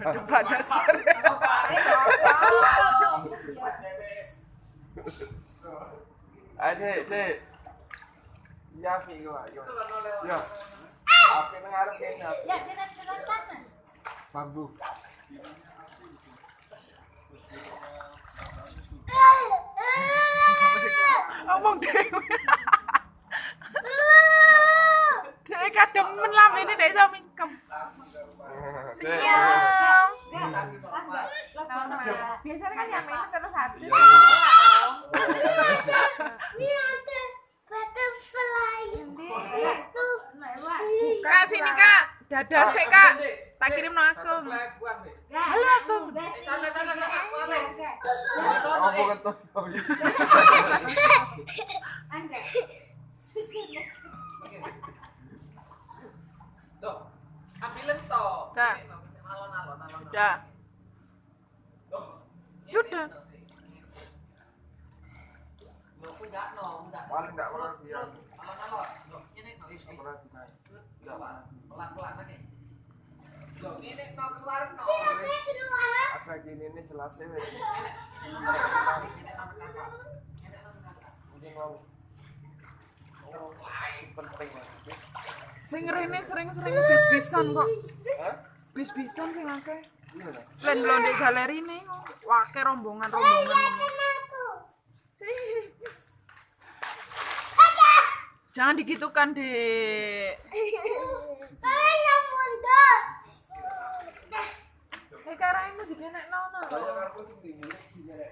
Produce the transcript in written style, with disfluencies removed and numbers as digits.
Aduh panas. Ayo, Dek. Ya, Viko, ayo. Ya. Oke, ngarep kene. Ya, jalan-jalan. Bambu. Ngomong dewe. Dek kadang menlam ini Dek iso mingkem. Biasanya kan yang main terus satu. Kak sini Kak, dadah sik Kak. Tak kirim nang aku. Halo aku. Sana. Apa ketut? Enggak. Tuh, ambilin toh. Kak. Alon-alon. Udah. Tuh. Udah. Paling enggak pernah biar. Alon-alon. Tuh, ini no ini. Pernah dimain. Enggak, Pak. Pelan-pelan lagi. Loh, ini no keluar no. Ada gini ini jelasnya wes. Ini mau. Oh, penting. Sing rene sering-sering bis-bisan kok. Hah? Bis-bisan sing akeh. Iya lah. Lan londe galeri ne wake rombongan-rombongan. Jangan digitukan, Dek. Yang mundur. Karena itu digenekno. Saya karepku sing digenek-genek.